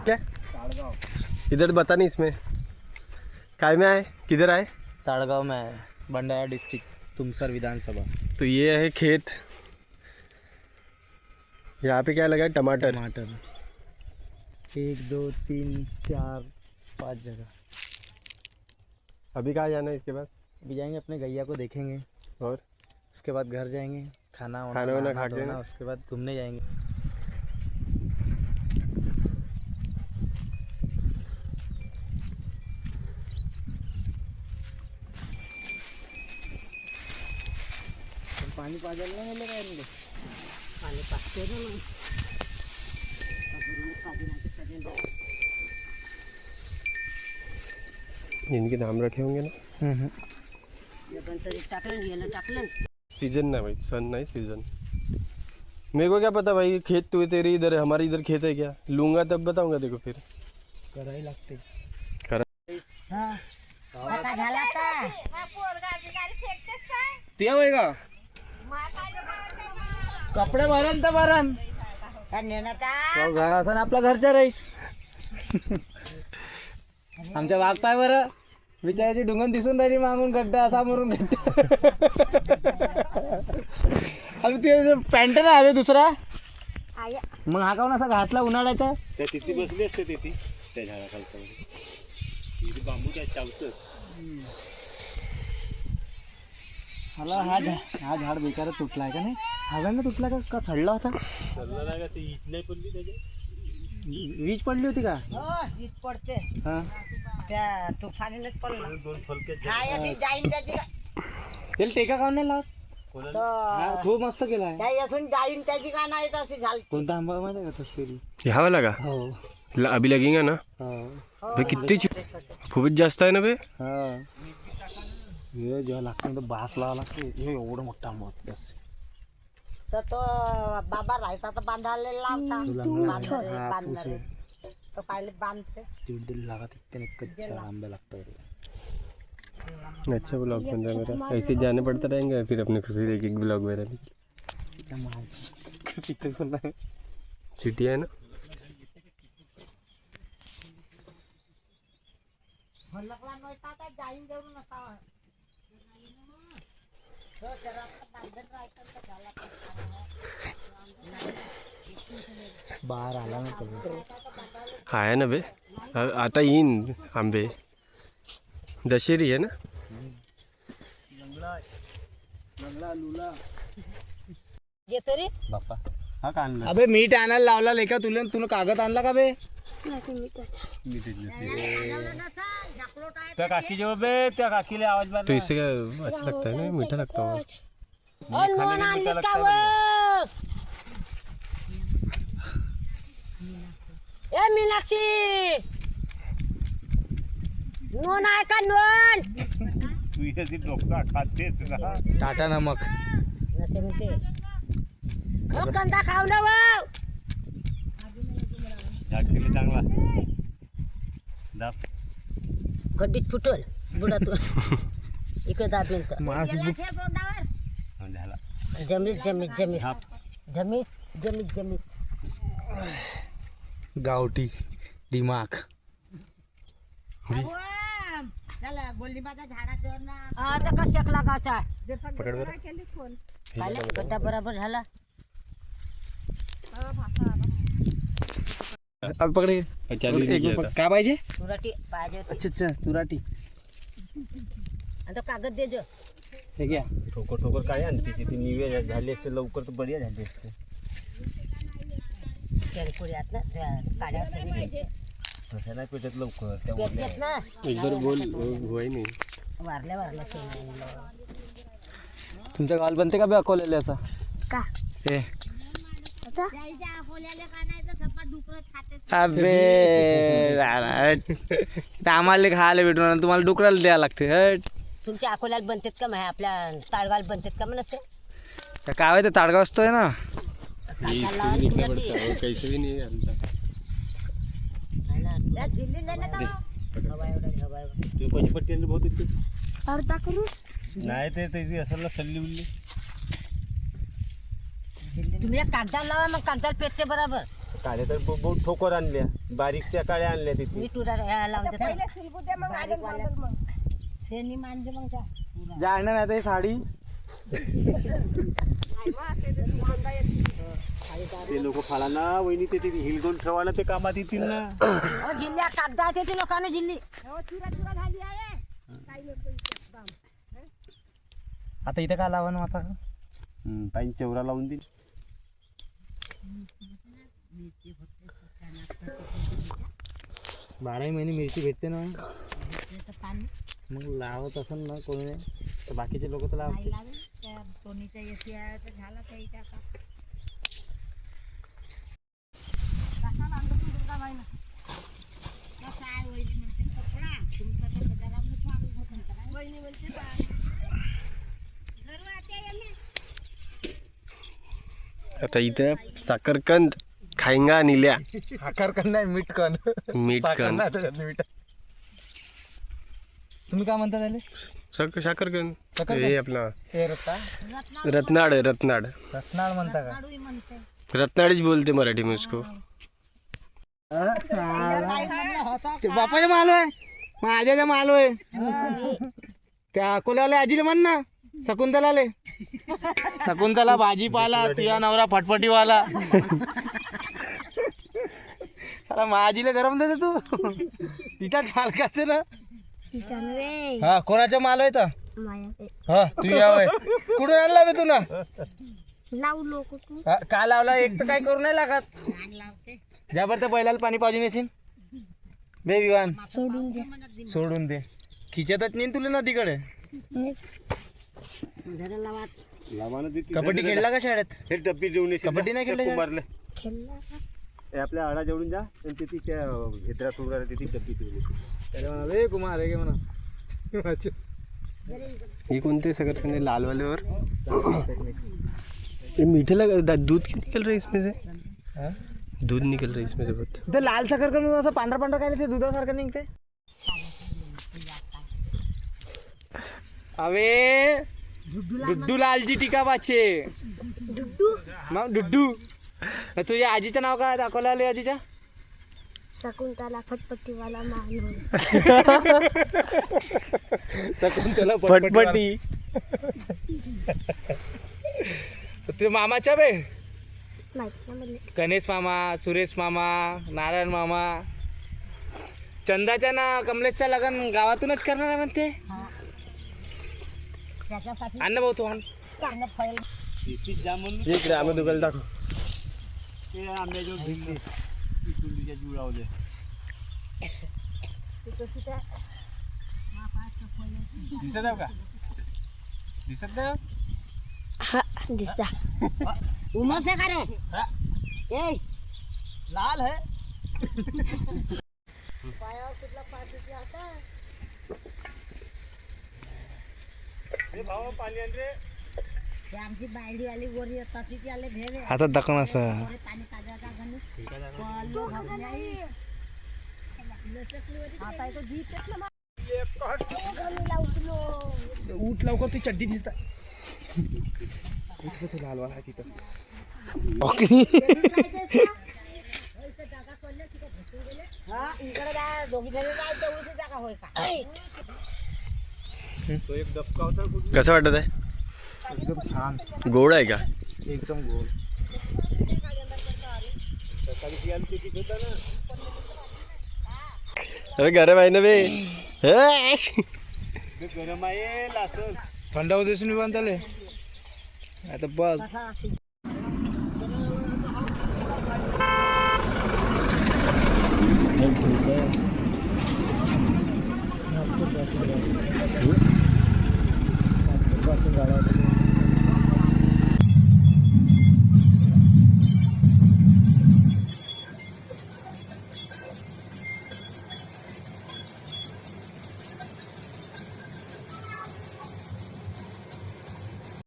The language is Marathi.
क्या इधर बता नहीं इसमें काय में आए, किधर आए? ताड़गांव में है, भंडारा डिस्ट्रिक्ट, तुमसर विधानसभा। तो ये है खेत, यहाँ पे क्या लगा है? टमाटर। टमाटर 1 2 3 4 5 जगह। अभी कहाँ जाना है इसके बाद? अभी जाएंगे अपने गैया को देखेंगे और उसके बाद घर जाएंगे, खाना वाना वाना नहाना खा के धोना, उसके बाद घूमने जाएंगे। पानी पाजल नहीं मिलेगा इनको, पानी पाते ना इनके नाम रखे होंगे ना। सीजन ना भाई, सन नहीं सीजन। मेरे को क्या पता भाई, खेत तो तेरे इधर है, हमारे इधर खेत है क्या? लूंगा तब बताऊंगा देखो फिर। कराई लागते। करा ते होय का कपडे भरण तर भरण घर असं आपल्या घरच्या राहीस आमच्या वाघ पाय बरं बिचाराची डुंगण दिसून राहिली मागून गड्डा असा मरून गड्डा अरे ते पॅन्ट ना हवे दुसरा मग हा काऊन असा घातला उन्हाळ्याचा त्या तिथे बसली असते तिथे त्या झाडाखालचा तिथे बांबू काय चावतं मला हा झाड बेकार तुटलाय का नाही हव्यानं तुटला का सडला होता सरला नाही का ती ईट नाही पडली त्याच्या वीज पडली होती का वीज पडते हा त्या तुफानीनेच पडला दोन फलके काय अशी जाईन त्याची त्याला टेका काऊन नाही लावत हा, खूप मस्त केलाय काही असून जाईन त्याची का नाही अशी झाली कोणता आंबा माहिती आहे का तो शेरी यहाँ वाला का? हो अभी लगेगा ना हो भाई, कितनी खूबच जास्त आहे ना बे. हा हे जेव्हा लागतं तर बास लावा लागते हे एवढं मोठा आंबा होता बस तर तो बाबा राहायचा तर बांधायला लावता बांधणारे तो पाहिले बांधते दीड लागात इतने कच्चा आंबे लागतात अच्छा ब्लॉग बन रहा है मेरा, ऐसे जाने पड़ता रहेंगे फिर अपने फिर एक ब्लॉग मेरा चिटी है ना. जाईन जरूर नसावा बाहेर आला ना कधी आहे ना बे, आता येईन आंबे. दशेरी आहे ना. येतो रे बाप्पा हा का आणलं अबे मीठ आणायला लावला लेका तुला तुला कागद आणला का बे त्या काकी जेव्हा बे त्या काकीला आवाज मार तो इससे क्या अच्छा लगता है ना, मीठा लगता है. नोन आणलीस का व ए मीनाक्षी नोन आहे का नोन तू याची डोका खातेच ना टाटा नमक नसे म्हणते कंदा खाऊ ना व झाडकेले चांगला दाब गड्डीत फुटल बुडातून इकडे दाबेल तर झाला जमीत जमीत जमीत जमीत जमीत जमीत गावठी दिमाग आता कशाक लागायचा पकड बरं. गड्डा बरोबर झाला अब पकडे चालू एक मिनिट, काय पाहिजे तुराटी पाहिजे होती अच्छा अच्छा तुराटी आता कागद दे जो हे घ्या ठोकर ठोकर काय आणते ती निवे झाली असते लवकर तर बढिया झाली असते पुढ्यात ना काड्यावर तसं नाही पेटत लवकर त्या पेटतेत ना एक बार बोल हुआ ही नहीं. वारल्या वारल्या शेण तुमच्या गावाला बनते का बे अकोल्याला असा का ते अबे आम्हाला खायला भेटून तुम्हाला डुकराला द्यावं लागते हट तुमच्या अकोल्याला बनतेत का माहिती आपल्या ताळगाव बनतेत का म्हणा काय माहिती ताडगाव असतोय ना ये इसको भी देखना पड़ता है, वो कैसे भी नहीं आता. तू पैसे पट्टी बहुत होते नाही ते त्याची असेल सल्ली उल्ली तुम्ही कागदाला लावा मग कागदाला पेटते बरोबर काळ्या तर बहुत ठोकर आणल्या, बारीकच्या काळ्या आणल्या तिथे. मी तुला लावते शेणी मांडते मग त्या जाणं नाही तर साडी ते लोक फाळाना वहिनी ते हिल दोन ठेवायला ते कामात येतील ना. जिल्ह्या कागदात येते लोकांना जिल्ही आता इथं का लावा ना आता पाहिजे चेवरा लावून देईल. बाराही महिने मिरची भेटते ना पाणी मग लावत असेल ना कोणी नाही तर बाकीचे लोक तर नाही लावते. लावेल त्या सोनीच्या एसी आहे तर झाला त्या का कसा लागलो तू दुर्गा बाईला कसा आहे वहिनी म्हणते कपडा तुमचा तर बजारात चालू होत नाही वहिनी म्हणते घर वाटे येणे आता इथं साखरकंद खाईंगा निल्या साखर कण नाही मीठ कण मीठ साखर कण नाही त्याच्यात मीठ. तुम्ही काय म्हणता त्याले साखरकंद साखरकंद? हे आपला हे रस्ता रत्नाड आहे, रत्नाड रत्नाळ म्हणता का लाडूही म्हणते रत्नाडीच बोलते मराठी में उसको. ते बापाचा माल आहे माझ्याचा माल आहे त्या अकोल्यावाले आजीले म्हण ना शकुंतलाले शकुंतला भाजीपाला तुझा नवरा फटफटीवाला साला माझीले गरम देते तू तिच्या मालकाचं ना. हा कोणाचा माल आहे तर हा तू यावय कुठून आणला बे तू ना लावलो हा, का लावला एक तर काय करू नाही लागत ज्यावर तर बैलाला पाणी पाजून येशील बे विवान सोडून दे खिचतच नाही तुला नदीकडे. लावा ना तिथे. कबड्डी खेळला का शाळेत हे डब्बी देऊन येशील. कबड्डी नाही खेळले ते कुंभारले. हे आपल्या आडा जवळून जा आणि तिथे त्या घेद्रा तुडगा तिथे डब्बी देऊन येशील. त्याला म्हणा रे कुमार रे म्हणा हे कोणते साखरकंद है? लालवालेवर ये मीठे लगा दूध क्यों निकल रहा है इसमें से? दूध निकल रहा है इसमें से बहुत. ते लाल साखर करून असं पांढरा पांढरा काय ते दुधासारखं निघते. अवे डुड्डू लालजी टिका बाचे मग डुड्डू तुझ्या आजीचं नाव काय दाखवलं आले आजीच्या शकुंतला फटफटीवाला मानव शकुंतला फटफटी. ते मामाच्या बे माहिती नाही गणेश मामा सुरेश मामा नारायण मामा चंदाच्या ना कमलेशच्या लग्न गावातूनच करणार आहे म्हणते. त्याच्यासाठी अन्न भाऊ तू आण. चांगलं फैल शेतीत जा म्हणून ये इकडे आम्ही दुकान दाखव. ते आंब्याजवळ भिजले चुलीच्या जुळावले. दिसत आहे का दिसत नाही हा दिसता उमस आहे का रे ए लाल है पायावर कुठला पाठीची आता हे भावा पाणी आण रे. ते आमची बायडी आली वर येतात ती आले भेवे हातात दाखव असं वर पाणी काढायचा गणेश आता इथं दीपच ना उठ लवकर ती चड्डी दिसता लालवाला आहे तिथं हा इकडे जा दोघी जण जायचं तेवढीच जागा होय का तो एक डबका होता कुठे कसं वाटत आहे? एकदम छान गोड आहे का? एकदम गोल. सकाळी पियाला तिकीट होता ना. अरे गरम आहे ना बे. ते गरम आहे लासल. थंड होतेस निवांत आले आता बघ कसा